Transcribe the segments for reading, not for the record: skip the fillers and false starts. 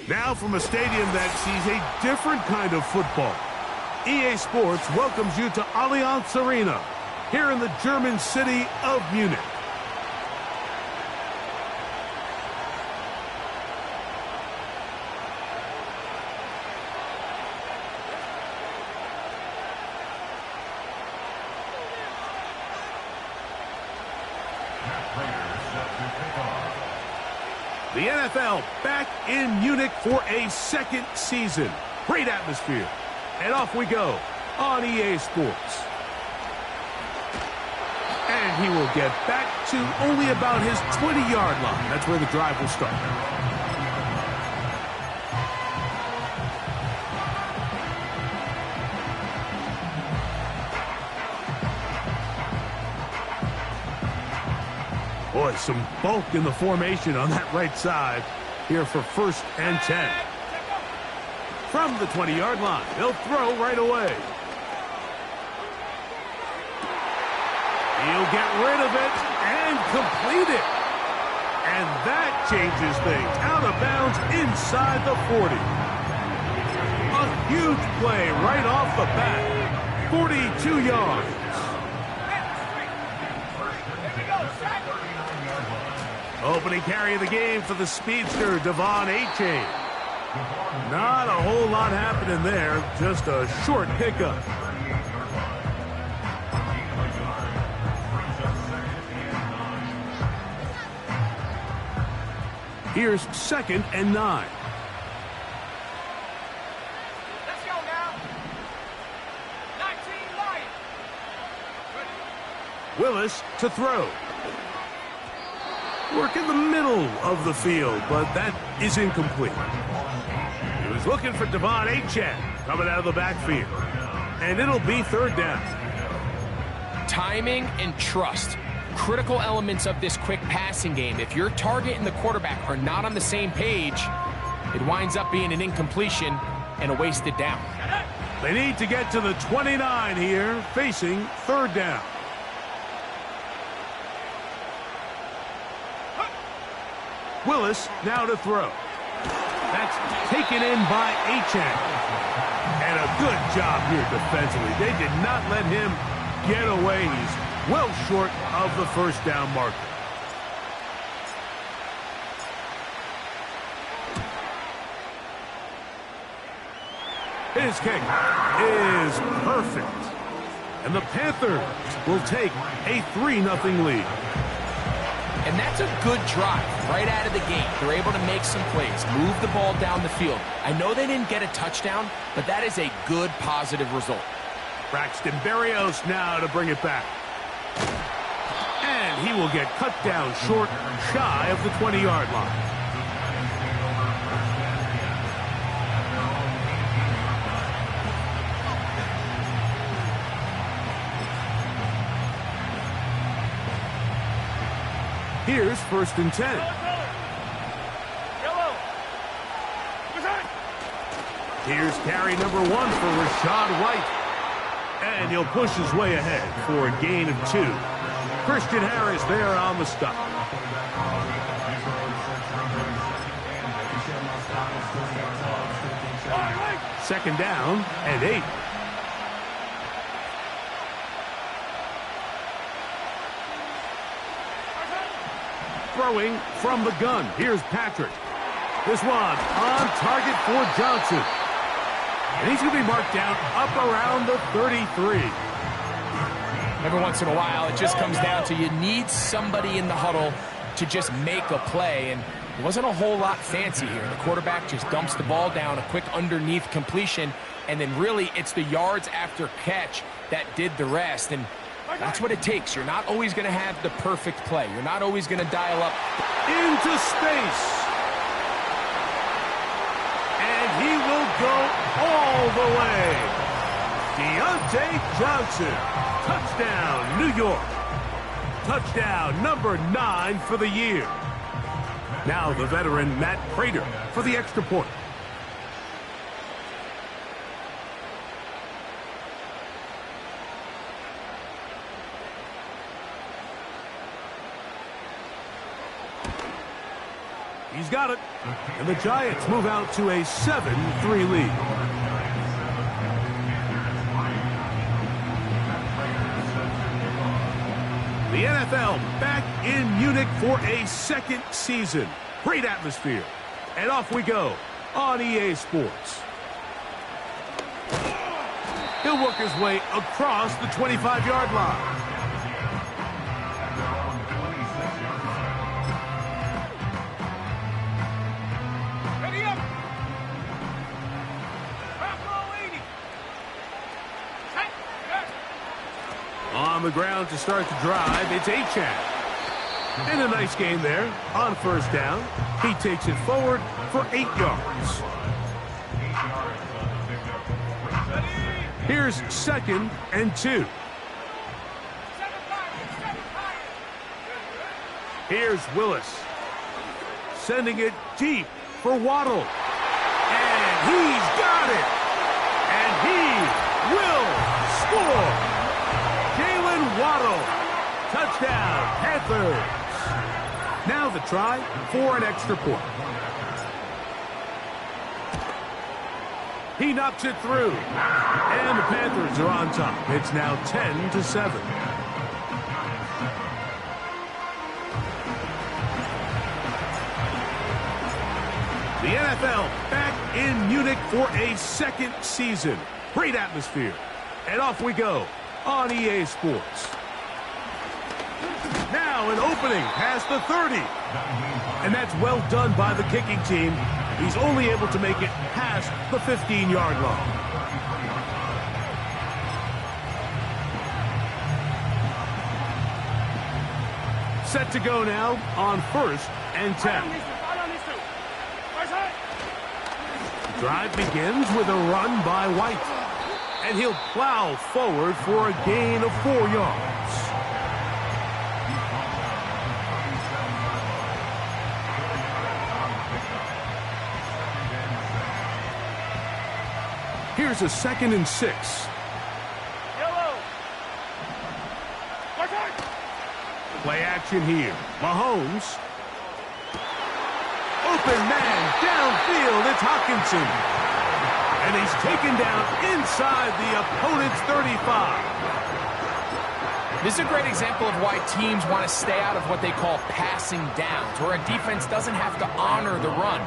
Now from a stadium that sees a different kind of football. EA Sports welcomes you to Allianz Arena, here in the German city of Munich. The NFL back in Munich for a second season. Great atmosphere. And off we go on EA Sports. And he will get back to only about his 20-yard line. That's where the drive will start. Boy, some bulk in the formation on that right side here for 1st and 10. From the 20-yard line, they'll throw right away. He'll get rid of it and complete it. And that changes things. Out of bounds inside the 40. A huge play right off the bat. 42 yards. Opening carry of the game for the speedster, Devon A-Chain. Not a whole lot happening there, just a short pickup. Here's 2nd and 9. Let's go now. 19 Lions. Willis to throw. Work in the middle of the field, but that is incomplete. He was looking for Devon A-Chain coming out of the backfield. And it'll be 3rd down. Timing and trust. Critical elements of this quick passing game. If your target and the quarterback are not on the same page, it winds up being an incompletion and a wasted down. They need to get to the 29 here, facing 3rd down. Willis now to throw. That's taken in by A-Chain. And a good job here defensively. They did not let him get away. He's well short of the 1st down marker. His kick is perfect. And the Panthers will take a 3-0 lead. And that's a good drive right out of the gate. They're able to make some plays, move the ball down the field. I know they didn't get a touchdown, but that is a good, positive result. Braxton Berrios now to bring it back. And he will get cut down short, shy of the 20-yard line. Here's 1st and 10. Here's carry number 1 for Rashad White. And he'll push his way ahead for a gain of 2. Christian Harris there on the stop. Second down and 8. Throwing from the gun. Here's Patrick. This one on target for Johnson. And he's going to be marked down up around the 33. Every once in a while, it just comes down to you need somebody in the huddle to just make a play. And it wasn't a whole lot fancy here. The quarterback just dumps the ball down, a quick underneath completion. And then really, it's the yards after catch that did the rest. And that's what it takes. You're not always going to have the perfect play. You're not always going to dial up. Into space. And he will go all the way. Deontay Johnson. Touchdown, New York. Touchdown number 9 for the year. Now the veteran Matt Prater for the extra point. He's got it. And the Giants move out to a 7-3 lead. The NFL back in Munich for a second season. Great atmosphere. And off we go on EA Sports. He'll work his way across the 25-yard line. Ready up. Back 80. Set. Yes. On the ground to start the drive, it's Achane. And a nice game there on first down. He takes it forward for 8 yards. Here's 2nd and 2. Here's Willis. Sending it deep for Waddle. And he's got it. And he will score. Jalen Waddle. Touchdown, Panthers. Now the try for an extra point. He knocks it through. And the Panthers are on top. It's now 10-7. The NFL back in Munich for a second season. Great atmosphere. And off we go on EA Sports. Now an opening past the 30. And that's well done by the kicking team. He's only able to make it past the 15-yard line. Set to go now on 1st and 10. The drive begins with a run by White. And he'll plow forward for a gain of 4 yards. Here's a 2nd and 6. Yellow. Play action here. Mahomes. Open man downfield. It's Hawkinson. And he's taken down inside the opponent's 35. This is a great example of why teams want to stay out of what they call passing downs, where a defense doesn't have to honor the run.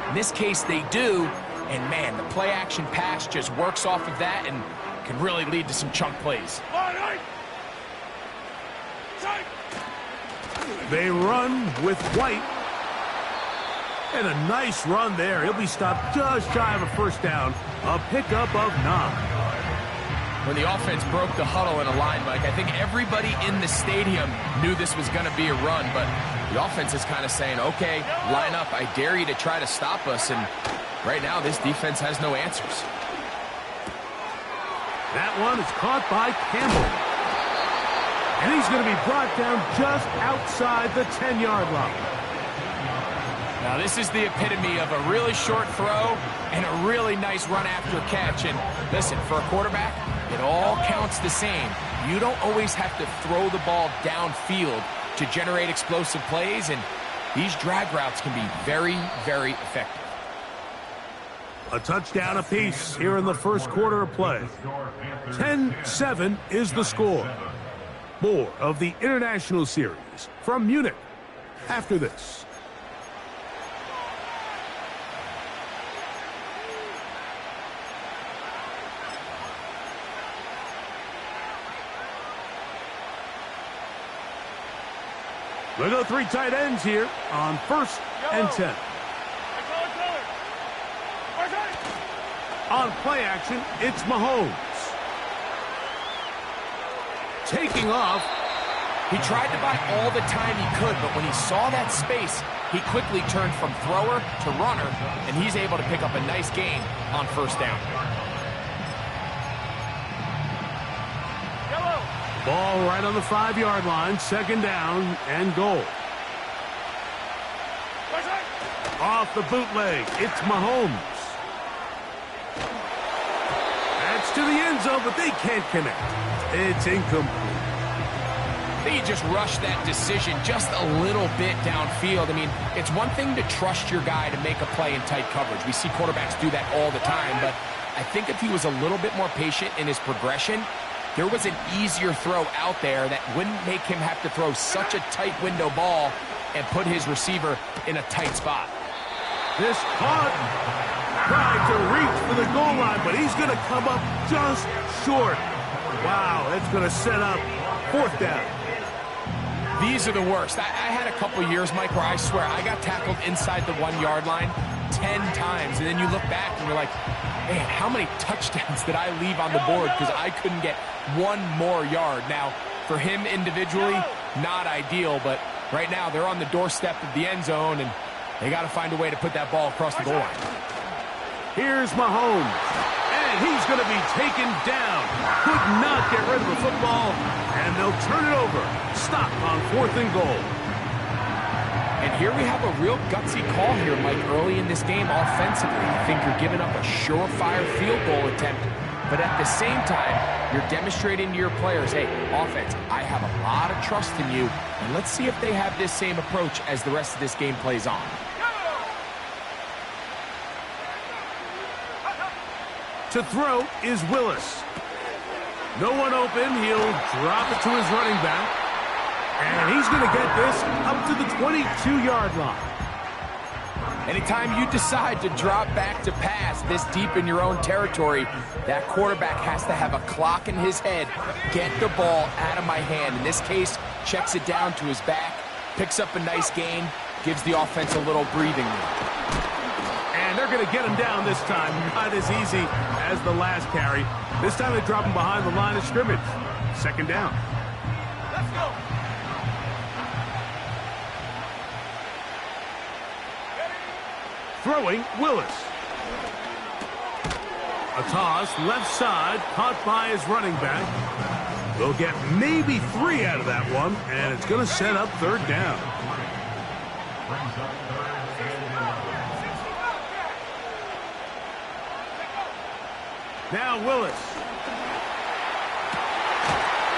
In this case, they do. And, man, the play-action pass just works off of that and can really lead to some chunk plays. They run with White. And a nice run there. He'll be stopped just shy of a first down. A pickup of 9. When the offense broke the huddle in a line, Mike, I think everybody in the stadium knew this was going to be a run. But the offense is kind of saying, okay, line up. I dare you to try to stop us. And right now, this defense has no answers. That one is caught by Campbell. And he's going to be brought down just outside the 10-yard line. Now, this is the epitome of a really short throw and a really nice run after catch. And listen, for a quarterback, it all counts the same. You don't always have to throw the ball downfield to generate explosive plays, and these drag routes can be very, very effective. A touchdown apiece here in the first quarter of play. 10-7 is the score. More of the International Series from Munich after this. We'll go 3 tight ends here on 1st and 10. On play action, it's Mahomes. Taking off. He tried to buy all the time he could, but when he saw that space, he quickly turned from thrower to runner, and he's able to pick up a nice gain on first down. Ball right on the 5-yard line, 2nd down and goal. Off the bootleg, it's Mahomes. That's to the end zone, but they can't connect. It's incomplete. I think he just rushed that decision just a little bit downfield. I mean, it's one thing to trust your guy to make a play in tight coverage. We see quarterbacks do that all the time, but I think if he was a little bit more patient in his progression, there was an easier throw out there that wouldn't make him have to throw such a tight window ball and put his receiver in a tight spot. This caught, trying to reach for the goal line, but he's going to come up just short. Wow, that's going to set up 4th down. These are the worst. I had a couple years, Mike, where I swear I got tackled inside the 1-yard line 10 times, and then you look back and you're like, man, how many touchdowns did I leave on the board because I couldn't get one more yard? Now, for him individually, not ideal, but right now they're on the doorstep of the end zone, and they got to find a way to put that ball across the goal line. Here's Mahomes, and he's going to be taken down. Could not get rid of the football, and they'll turn it over. Stop on 4th and goal. And here we have a real gutsy call here, Mike, early in this game offensively. I think you're giving up a surefire field goal attempt, but at the same time, you're demonstrating to your players, hey, offense, I have a lot of trust in you, and let's see if they have this same approach as the rest of this game plays on. To throw is Willis. No one open. He'll drop it to his running back. And he's going to get this up to the 22-yard line. Anytime you decide to drop back to pass this deep in your own territory, that quarterback has to have a clock in his head. Get the ball out of my hand. In this case, checks it down to his back, picks up a nice gain, gives the offense a little breathing room. And they're going to get him down this time. Not as easy as the last carry. This time they drop him behind the line of scrimmage. 2nd down. Let's go. Throwing, Willis. A toss, left side, caught by his running back. They'll get maybe 3 out of that one, and it's going to set up 3rd down. Now Willis.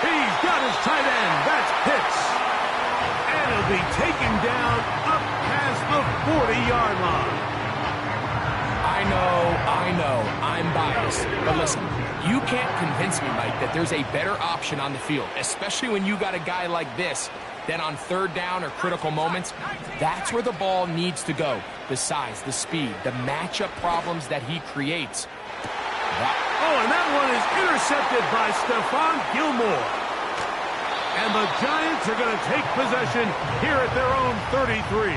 He's got his tight end. That's Pitts. And he'll be taken down up past the 40-yard line. I know, I'm biased, but listen, you can't convince me, Mike, that there's a better option on the field, especially when you got a guy like this, then on 3rd down or critical moments, that's where the ball needs to go. The size, the speed, the matchup problems that he creates. Oh, and that one is intercepted by Stephon Gilmore. And the Giants are going to take possession here at their own 33.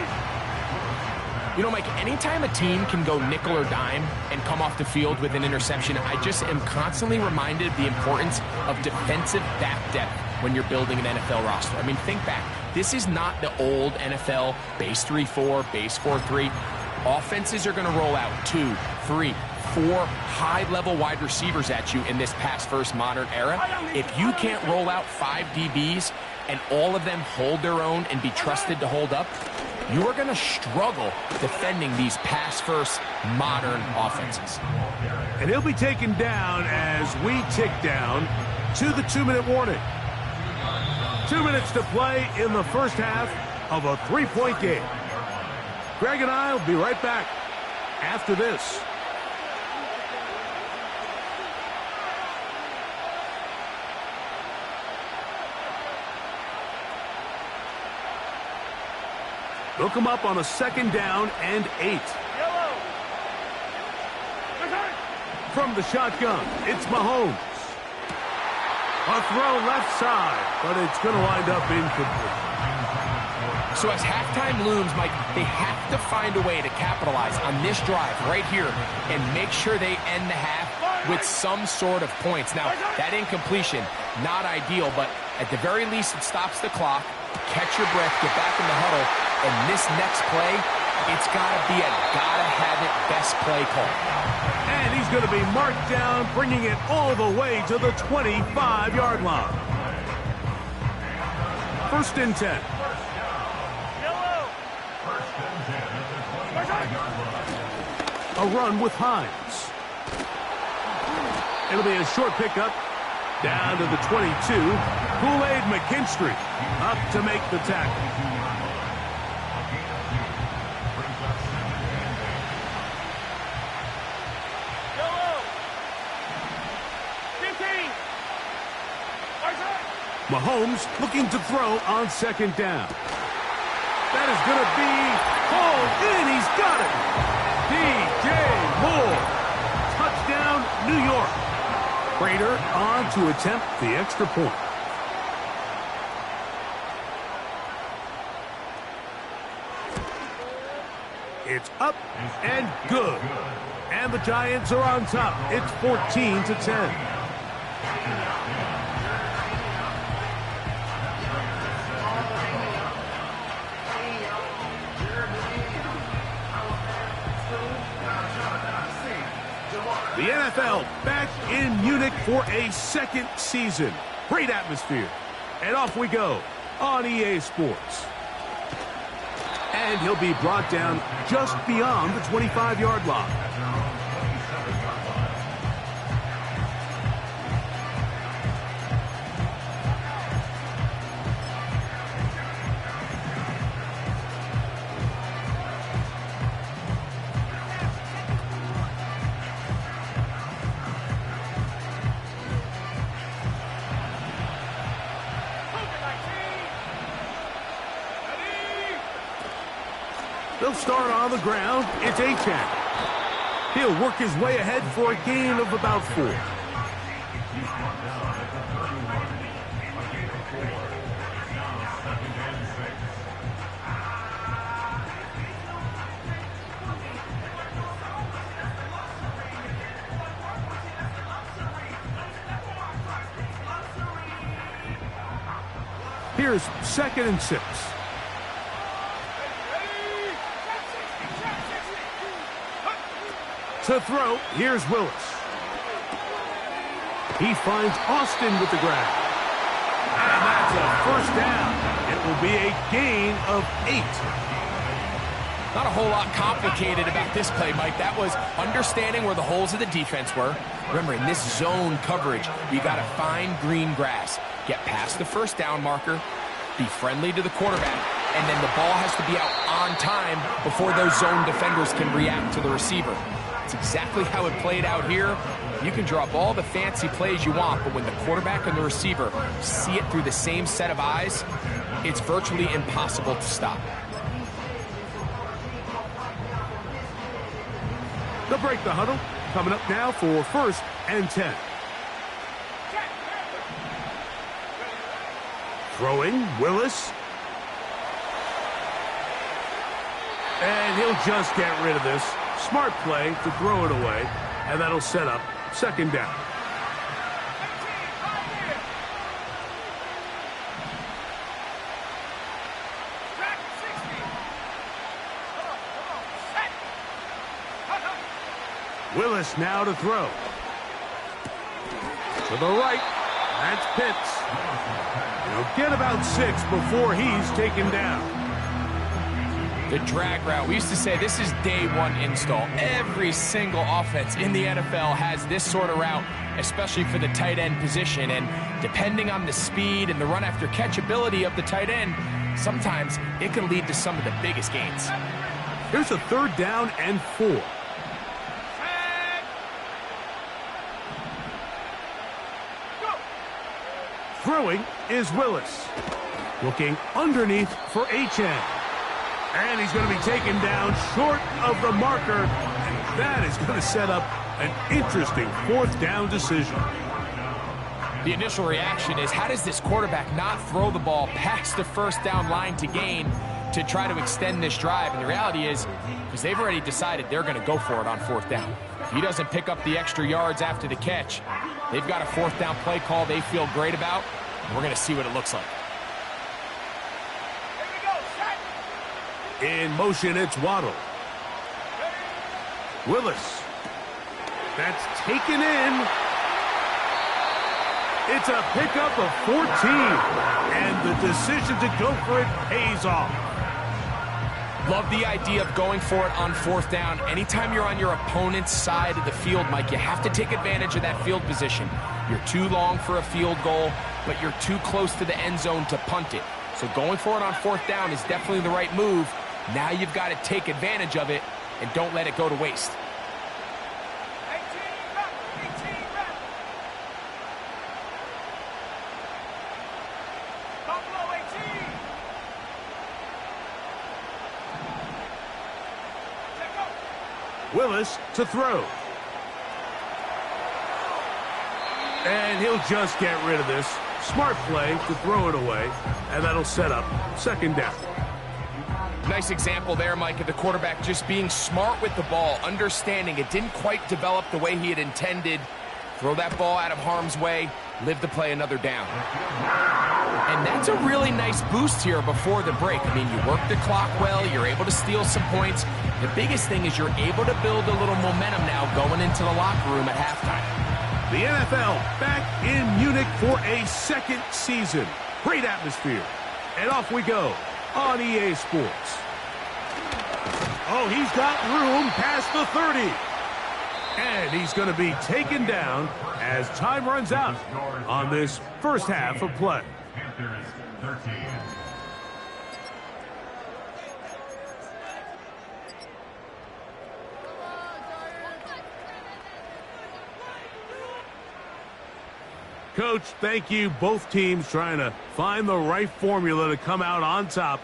You know, Mike, anytime a team can go nickel or dime and come off the field with an interception, I just am constantly reminded of the importance of defensive back depth when you're building an NFL roster. I mean, think back. This is not the old NFL base 3-4, base 4-3. Offenses are going to roll out 2, 3, 4 high-level wide receivers at you in this pass-first modern era. If you can't roll out 5 DBs and all of them hold their own and be trusted to hold up, you are going to struggle defending these pass-first modern offenses. And he'll be taken down as we tick down to the 2-minute warning. 2 minutes to play in the first half of a 3-point game. Greg and I will be right back after this. They'll come up on a 2nd down and 8. From the shotgun, it's Mahomes. A throw left side, but it's going to wind up incomplete. So as halftime looms, Mike, they have to find a way to capitalize on this drive right here and make sure they end the half with some sort of points. Now, that incompletion, not ideal, but at the very least, it stops the clock. Catch your breath, get back in the huddle, and this next play, it's got to be a gotta-have-it best play call. And he's going to be marked down, bringing it all the way to the 25-yard line. 1st and 10. A run with Hines. It'll be a short pickup, Down to the 22, Kool-Aid McKinstry up to make the tackle. Yellow. 15. Mahomes looking to throw on second down. That is going to be hauled in. He's got it. DJ Moore. Touchdown, New York. Prater on to attempt the extra point. It's up and good. And the Giants are on top. It's 14-10. The NFL back in Munich for a second season. Great atmosphere. And off we go on EA Sports. And he'll be brought down just beyond the 25-yard line. They'll start on the ground. It's Achane. He'll work his way ahead for a gain of about 4. Here's 2nd and 6. To throw, here's Willis. He finds Austin with the grab. And that's a first down. It will be a gain of 8. Not a whole lot complicated about this play, Mike. That was understanding where the holes of the defense were. Remember, in this zone coverage, you got to find green grass. Get past the first down marker, be friendly to the quarterback, and then the ball has to be out on time before those zone defenders can react to the receiver. It's exactly how it played out here. You can draw up all the fancy plays you want, but when the quarterback and the receiver see it through the same set of eyes, it's virtually impossible to stop. They'll break the huddle. Coming up now for 1st and 10. Throwing, Willis. And he'll just get rid of this. Smart play to throw it away, and that'll set up 2nd down. Willis now to throw. To the right. That's Pitts. He'll get about 6 before he's taken down. The drag route. We used to say this is day 1 install. Every single offense in the NFL has this sort of route, especially for the tight end position. And depending on the speed and the run after catch ability of the tight end, sometimes it can lead to some of the biggest gains. Here's a 3rd down and 4. Throwing is Willis. Looking underneath for Achane. And he's going to be taken down short of the marker. And that is going to set up an interesting 4th down decision. The initial reaction is, how does this quarterback not throw the ball past the first down line to gain to try to extend this drive? And the reality is, because they've already decided they're going to go for it on 4th down. If he doesn't pick up the extra yards after the catch, they've got a 4th down play call they feel great about. And we're going to see what it looks like. In motion, it's Waddle. Willis. That's taken in. It's a pickup of 14. And the decision to go for it pays off. Love the idea of going for it on fourth down. Anytime you're on your opponent's side of the field, Mike, you have to take advantage of that field position. You're too long for a field goal, but you're too close to the end zone to punt it. So going for it on fourth down is definitely the right move. Now you've got to take advantage of it and don't let it go to waste. 18 rep. 18 rep. Buffalo 18. Check up. Willis to throw. And he'll just get rid of this. Smart play to throw it away, and that'll set up second down. Nice example there, Mike, of the quarterback just being smart with the ball, understanding it didn't quite develop the way he had intended. Throw that ball out of harm's way, live to play another down. And that's a really nice boost here before the break. I mean, you work the clock well, you're able to steal some points. The biggest thing is you're able to build a little momentum now going into the locker room at halftime. The NFL back in Munich for a second season. Great atmosphere. And off we go on EA Sports. Oh, he's got room past the 30. And he's going to be taken down as time runs out on this first half of play. Panthers 13. Coach, thank you. Both teams trying to find the right formula to come out on top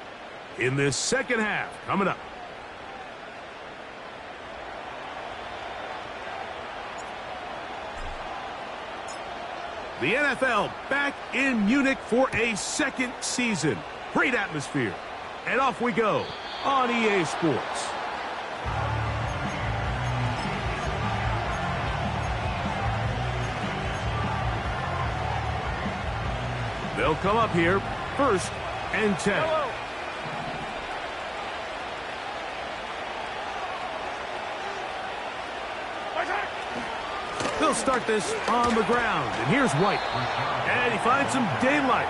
in this second half. Coming up. The NFL back in Munich for a second season. Great atmosphere. And off we go on EA Sports. They'll come up here, first and 10. Yellow. They'll start this on the ground, and here's White. And he finds some daylight.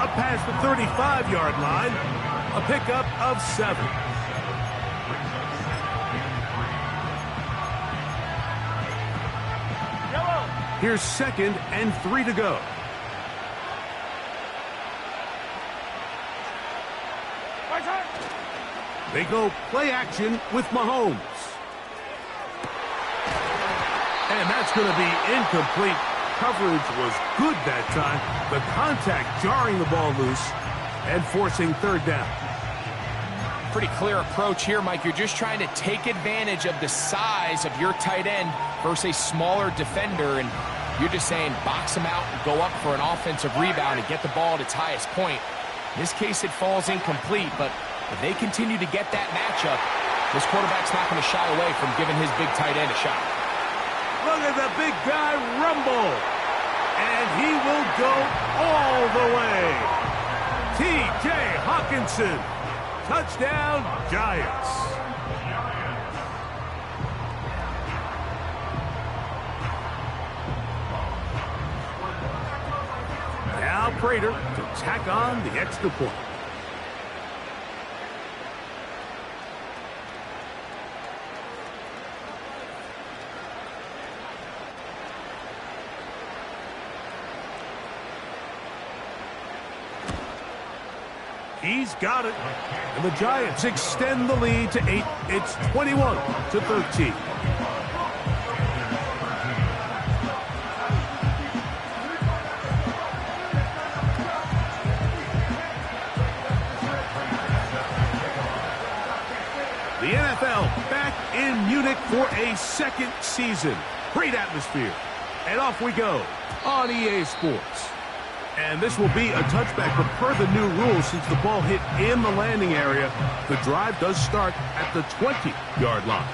Up past the 35-yard line, a pickup of 7. Yellow. Here's second and 3 to go. They go play action with Mahomes. And that's going to be incomplete. Coverage was good that time. The contact jarring the ball loose and forcing third down. Pretty clear approach here, Mike. You're just trying to take advantage of the size of your tight end versus a smaller defender, and you're just saying box him out and go up for an offensive rebound and get the ball at its highest point. In this case, it falls incomplete, but if they continue to get that matchup, this quarterback's not going to shy away from giving his big tight end a shot. Look at the big guy rumble. And he will go all the way. T.J. Hawkinson. Touchdown, Giants. Now Prater to tack on the extra point. He's got it. And the Giants extend the lead to 8. It's 21-13. The NFL back in Munich for a second season. Great atmosphere. And off we go on EA Sports. And this will be a touchback, but per the new rules, since the ball hit in the landing area, the drive does start at the 20-yard line.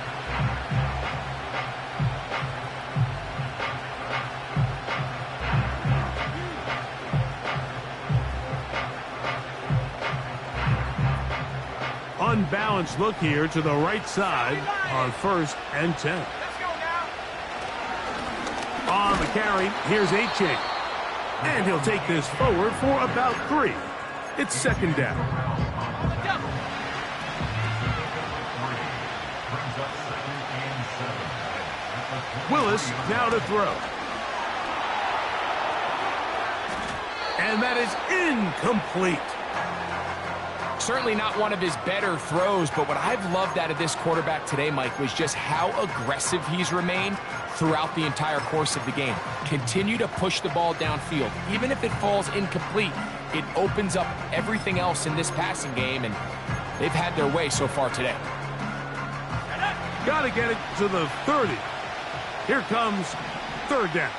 Unbalanced look here to the right side on first and 10. Let's go now. On the carry, here's A-Chain. And he'll take this forward for about 3. It's second down. Willis now to throw. And that is incomplete. Certainly not one of his better throws, but what I've loved out of this quarterback today, Mike, was just how aggressive he's remained throughout the entire course of the game. Continue to push the ball downfield. Even if it falls incomplete, it opens up everything else in this passing game, and they've had their way so far today. Got to get it to the 30. Here comes third down.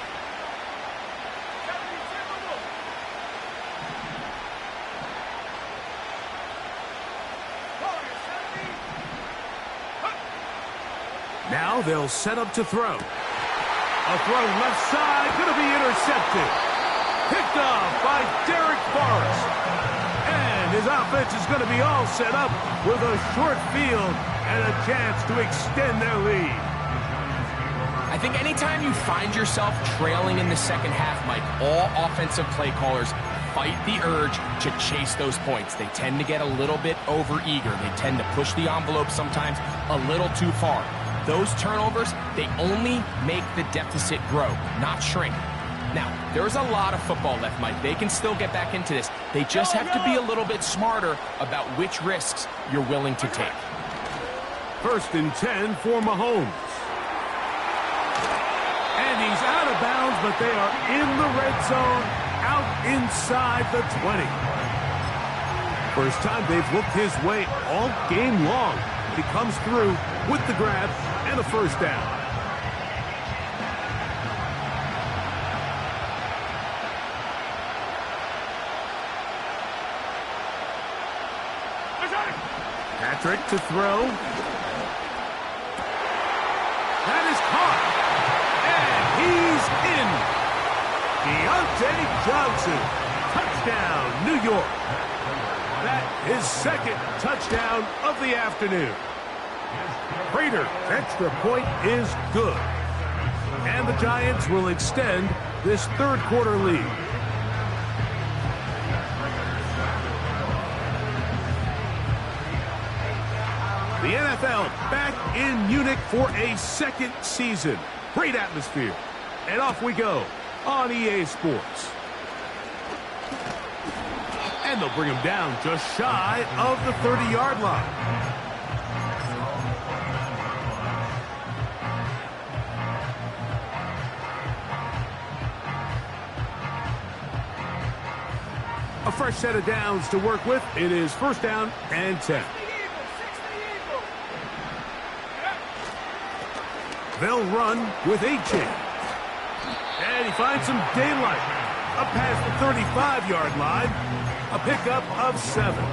Now they'll set up to throw. A throw left side, going to be intercepted. Picked off by Derek Forrest. And his offense is going to be all set up with a short field and a chance to extend their lead. I think anytime you find yourself trailing in the second half, Mike, all offensive play callers fight the urge to chase those points. They tend to get a little bit overeager. They tend to push the envelope sometimes a little too far. Those turnovers, they only make the deficit grow, not shrink. Now, there's a lot of football left, Mike. They can still get back into this. They just have to be a little bit smarter about which risks you're willing to take. 1st and 10 for Mahomes. And he's out of bounds, but they are in the red zone, out inside the 20. First time they've looked his way all game long. He comes through with the grab and a first down. Patrick to throw. That is caught. And he's in. Deontay Johnson. Touchdown, New York. That is second touchdown of the afternoon. Prater's extra point is good. And the Giants will extend this third quarter lead. The NFL back in Munich for a second season. Great atmosphere. And off we go on EA Sports. And they'll bring him down just shy of the 30-yard line. A fresh set of downs to work with. It is 1st down and 10. They'll run with A-Chain. And he finds some daylight. Up past the 35-yard line. A pickup of 7.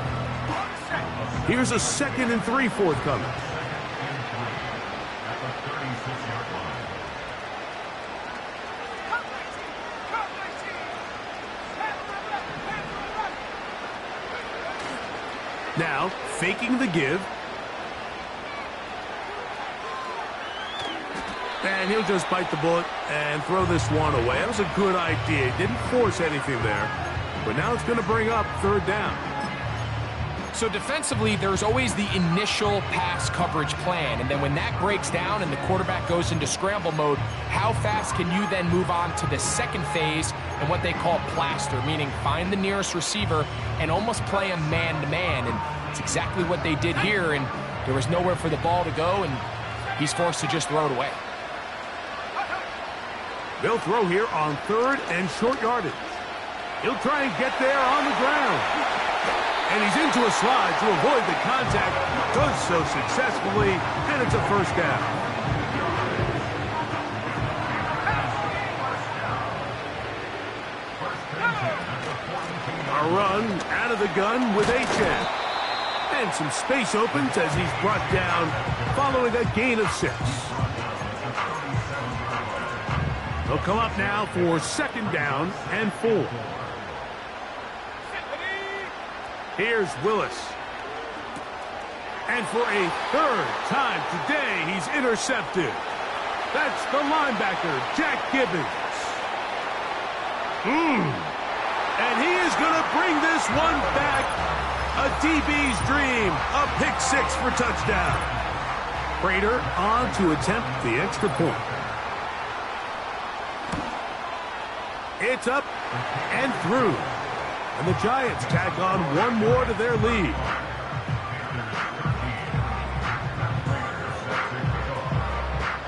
Here's a 2nd and 3 forthcoming. Now, faking the give. And he'll just bite the bullet and throw this one away. That was a good idea. He didn't force anything there. But now it's going to bring up 3rd down. So defensively, there's always the initial pass coverage plan. And then when that breaks down and the quarterback goes into scramble mode, how fast can you then move on to the second phase and what they call plaster, meaning find the nearest receiver and almost play a man-to-man. And it's exactly what they did here. And there was nowhere for the ball to go, and he's forced to just throw it away. They'll throw here on 3rd and short yardage. He'll try and get there on the ground. And he's into a slide to avoid the contact. Does so successfully, and it's a 1st down. A run out of the gun with A-Chain. And some space opens as he's brought down following a gain of 6. They'll come up now for 2nd down and 4. Here's Willis. And for a 3rd time today, he's intercepted. That's the linebacker, Jack Gibbons. And he is going to bring this one back. A DB's dream. A pick 6 for touchdown. Prater on to attempt the extra point. It's up and through. And the Giants tack on one more to their lead.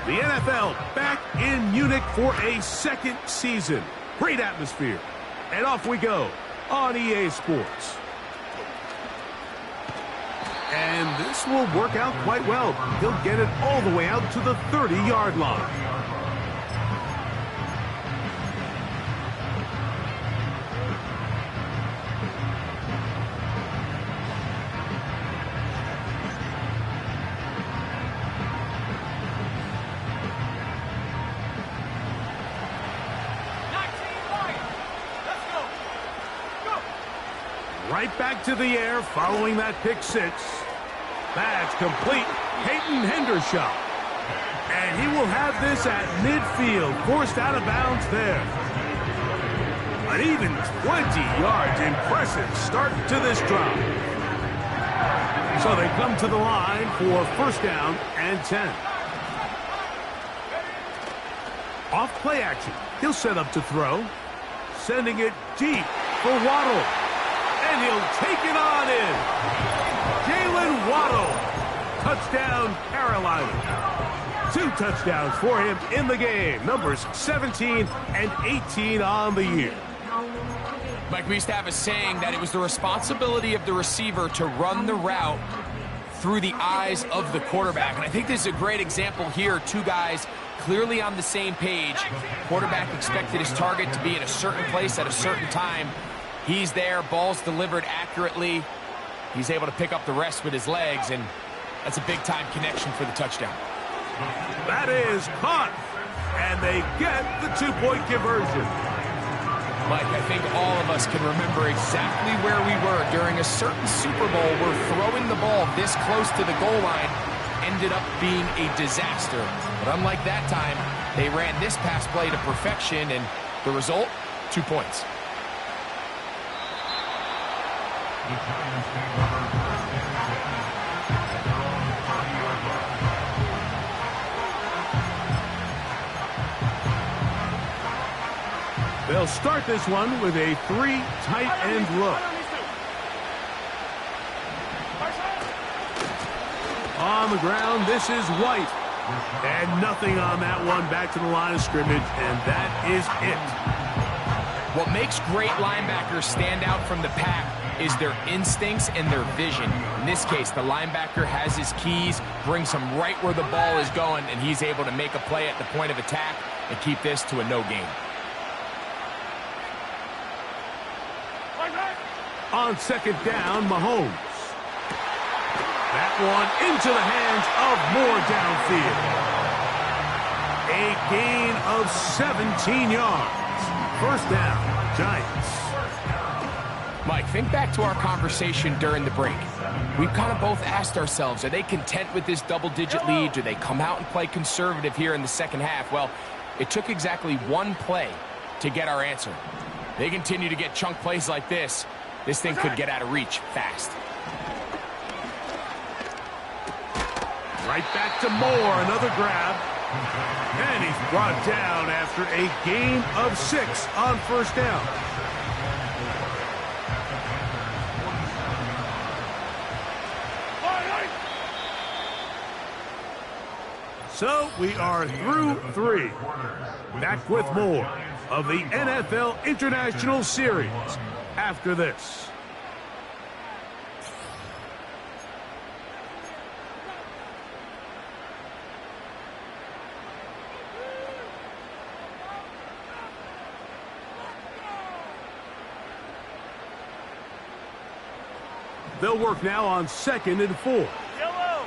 The NFL back in Munich for a second season. Great atmosphere. And off we go on EA Sports. And this will work out quite well. He'll get it all the way out to the 30-yard line. Right back to the air following that pick six. That's complete. Peyton Hendershot. And he will have this at midfield, forced out of bounds there. An even 20 yards. Impressive start to this drive. So they come to the line for first down and 10. Off play action. He'll set up to throw. Sending it deep for Waddle. And he'll take it on in. Jalen Waddle. Touchdown, Carolina. 2 touchdowns for him in the game. Numbers 17 and 18 on the year. Mike, we used to have a saying that it was the responsibility of the receiver to run the route through the eyes of the quarterback. And I think this is a great example here. 2 guys clearly on the same page. Quarterback expected his target to be in a certain place at a certain time. He's there, ball's delivered accurately. He's able to pick up the rest with his legs, and that's a big-time connection for the touchdown. That is caught, and they get the 2-point conversion. Mike, I think all of us can remember exactly where we were during a certain Super Bowl where throwing the ball this close to the goal line ended up being a disaster. But unlike that time, they ran this pass play to perfection, and the result, 2 points. They'll start this one with a 3 tight end look. On the ground, this is White. And nothing on that one, back to the line of scrimmage, and that is it. What makes great linebackers stand out from the pack is their instincts and their vision. In this case, the linebacker has his keys, brings him right where the ball is going, and he's able to make a play at the point of attack and keep this to a no gain. On second down, Mahomes. That one into the hands of Moore downfield. A gain of 17 yards. First down, Giants. Mike, think back to our conversation during the break. We've kind of both asked ourselves, are they content with this double-digit lead? Do they come out and play conservative here in the second half? Well, it took exactly one play to get our answer. They continue to get chunk plays like this. This thing could get out of reach fast. Right back to Moore, another grab. And he's brought down after a gain of 6 on first down. So we are through 3. Back with more of the NFL International Series after this. They'll work now on 2nd and 4. Yellow.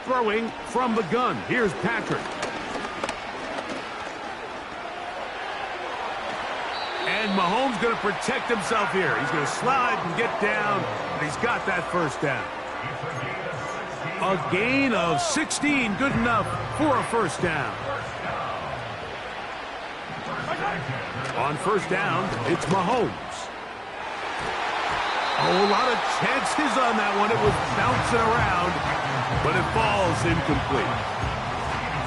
Throwing from the gun. Here's Patrick. And Mahomes going to protect himself here. He's going to slide and get down, and he's got that first down. A gain of 16, good enough for a first down. On first down, it's Mahomes. Oh, a lot of chances on that one. It was bouncing around, but it falls incomplete.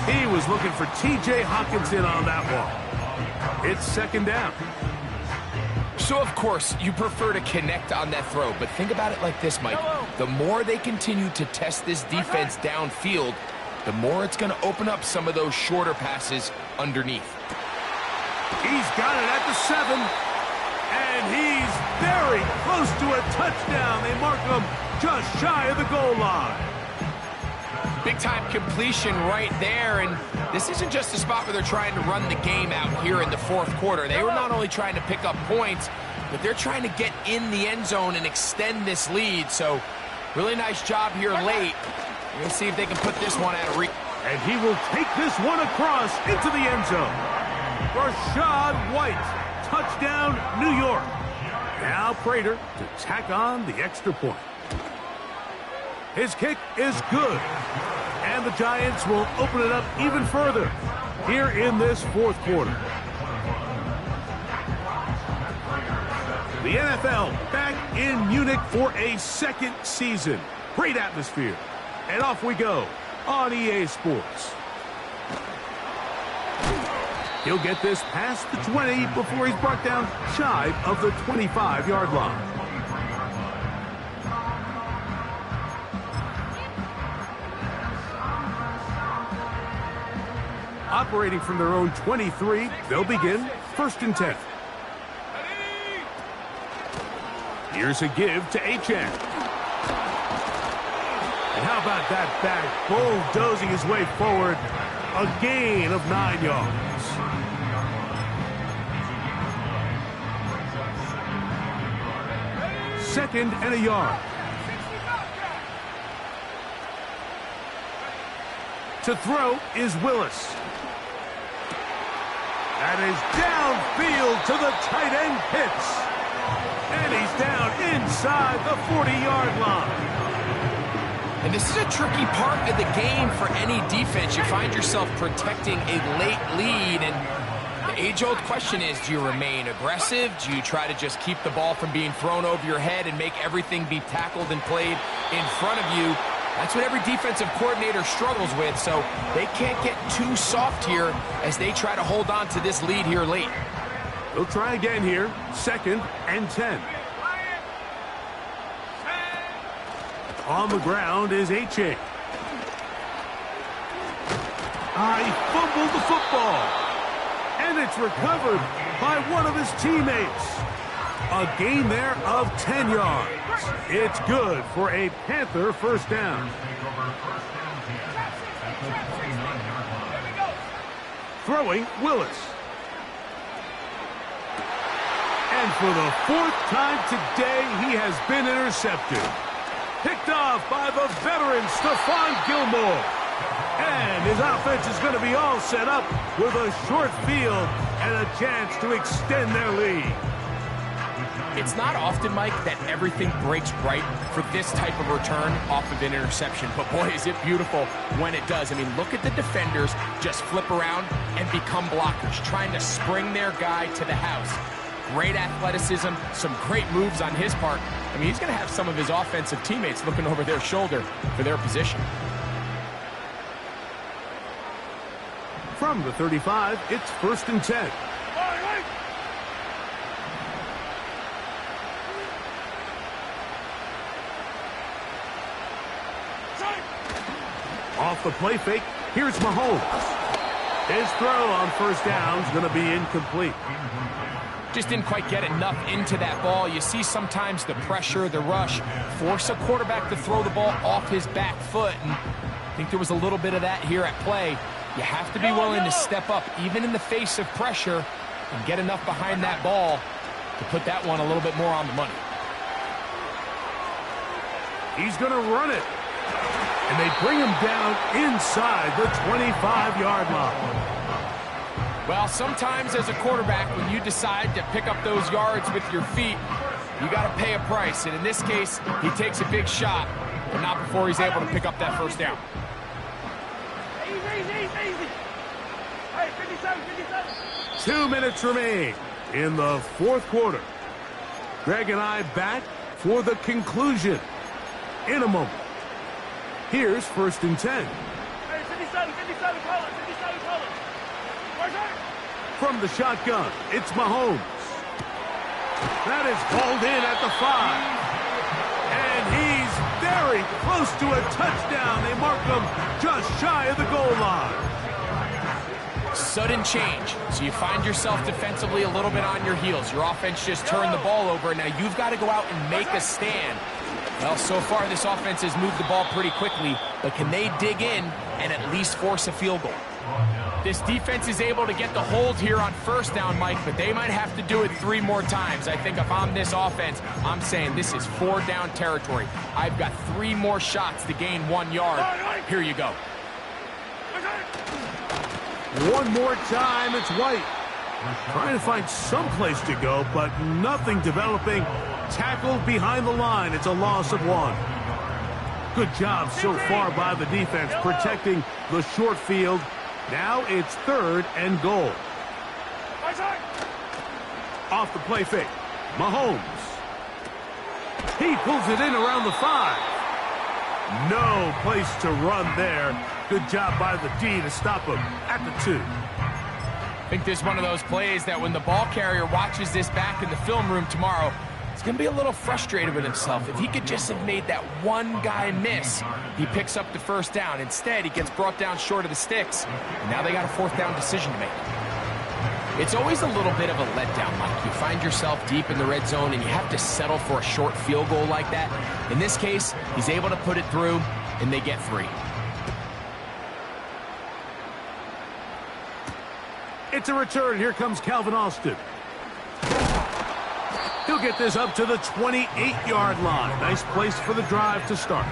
He was looking for T.J. Hockenson on that one. It's second down. So, of course, you prefer to connect on that throw, but think about it like this, Mike. The more they continue to test this defense downfield, the more it's going to open up some of those shorter passes underneath. He's got it at the 7, and he's very close to a touchdown. They mark him just shy of the goal line. Big-time completion right there, and this isn't just a spot where they're trying to run the game out here in the fourth quarter. They were not only trying to pick up points, but they're trying to get in the end zone and extend this lead. So, really nice job here late. We're going to see if they can put this one out of reach. And he will take this one across into the end zone. Rashad White, touchdown, New York. Now Prater to tack on the extra point. His kick is good. And the Giants will open it up even further here in this fourth quarter. The NFL back in Munich for a second season. Great atmosphere. And off we go on EA Sports. He'll get this past the 20 before he's brought down shy of the 25-yard line. Operating from their own 23, they'll begin first and 10. Here's a give to Achane. And how about that back bulldozing his way forward? A gain of 9 yards. Second and a yard. To throw is Willis. That is downfield to the tight end Pitts. And he's down inside the 40-yard line. And this is a tricky part of the game for any defense. You find yourself protecting a late lead, and the age-old question is, do you remain aggressive? Do you try to just keep the ball from being thrown over your head and make everything be tackled and played in front of you? That's what every defensive coordinator struggles with, so they can't get too soft here as they try to hold on to this lead here late. They'll try again here, second and 10. On the ground is Achane. He fumbled the football. And it's recovered by one of his teammates. A gain there of 10 yards. It's good for a Panther first down. Throwing Willis. And for the fourth time today, he has been intercepted. Picked off by the veteran Stephon Gilmore. And his offense is going to be all set up with a short field and a chance to extend their lead. It's not often, Mike, that everything breaks right for this type of return off of an interception. But, boy, is it beautiful when it does. I mean, look at the defenders just flip around and become blockers, trying to spring their guy to the house. Great athleticism, some great moves on his part. I mean, he's going to have some of his offensive teammates looking over their shoulder for their position. From the 35, it's first and 10. Off the play fake, here's Mahomes. His throw on first down is going to be incomplete. Just didn't quite get enough into that ball. You see sometimes the pressure, the rush, force a quarterback to throw the ball off his back foot. And I think there was a little bit of that here at play. You have to be willing to step up, even in the face of pressure, and get enough behind that ball to put that one a little bit more on the money. He's going to run it. And they bring him down inside the 25-yard line. Well, sometimes as a quarterback, when you decide to pick up those yards with your feet, you got to pay a price. And in this case, he takes a big shot but not before he's able to pick up that first down. Easy. Hey, 57. 2 minutes remain in the fourth quarter. Greg and I back for the conclusion in a moment. Here's 1st and 10. Hey, 57, color. From the shotgun, it's Mahomes. That is hauled in at the 5. And he's very close to a touchdown. They mark him just shy of the goal line. Sudden change. So you find yourself defensively a little bit on your heels. Your offense just turned the ball over. Now you've got to go out and make a stand. Well, so far this offense has moved the ball pretty quickly, but can they dig in and at least force a field goal? This defense is able to get the hold here on 1st down, Mike, but they might have to do it 3 more times. I think if I'm this offense, I'm saying this is 4 down territory. I've got 3 more shots to gain 1 yard. Here you go. One more time, it's White. Trying to find some place to go, but nothing developing. Tackled behind the line. It's a loss of 1. Good job so far by the defense protecting the short field. Now it's 3rd and goal. Off the play fake. Mahomes. He pulls it in around the 5. No place to run there. Good job by the D to stop him at the 2. I think this is one of those plays that when the ball carrier watches this back in the film room tomorrow, he's going to be a little frustrated with himself. If he could just have made that one guy miss, he picks up the 1st down. Instead, he gets brought down short of the sticks, and now they got a 4th down decision to make. It's always a little bit of a letdown, Mike. You find yourself deep in the red zone, and you have to settle for a short field goal like that. In this case, he's able to put it through, and they get 3. It's a return. Here comes Calvin Austin. He'll get this up to the 28-yard line. Nice place for the drive to start.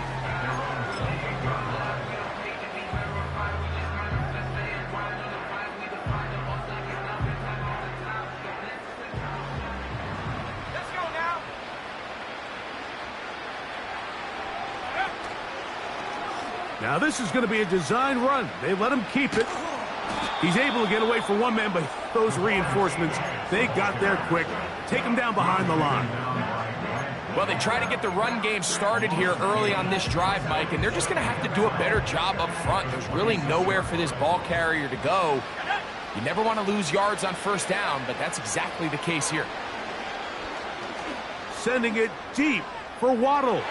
Let's go now. Now this is going to be a design run. They let him keep it. He's able to get away for 1 man, but those reinforcements, they got there quick. Take him down behind the line. Well, they try to get the run game started here early on this drive, Mike, and they're just going to have to do a better job up front. There's really nowhere for this ball carrier to go. You never want to lose yards on 1st down, but that's exactly the case here. Sending it deep for Waddle.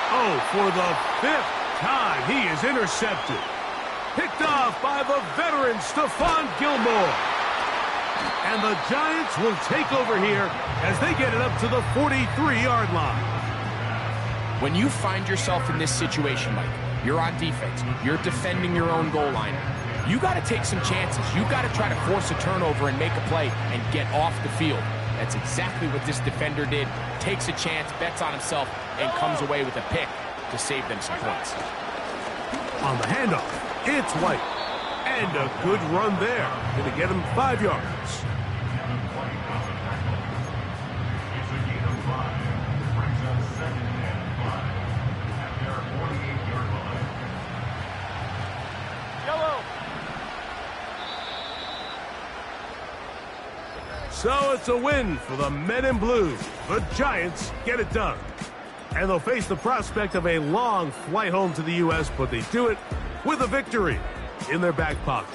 Oh, for the 5th time, he is intercepted. Picked off by the veteran Stephon Gilmore. And the Giants will take over here as they get it up to the 43-yard line. When you find yourself in this situation, Mike, you're on defense, you're defending your own goal line, you got to take some chances. You got to try to force a turnover and make a play and get off the field. That's exactly what this defender did. Takes a chance, bets on himself, and comes away with a pick to save them some points. On the handoff, it's White. And a good run there. Going to get him 5 yards. Yellow. So it's a win for the men in blue. The Giants get it done. And they'll face the prospect of a long flight home to the U.S., but they do it with a victory in their back pocket.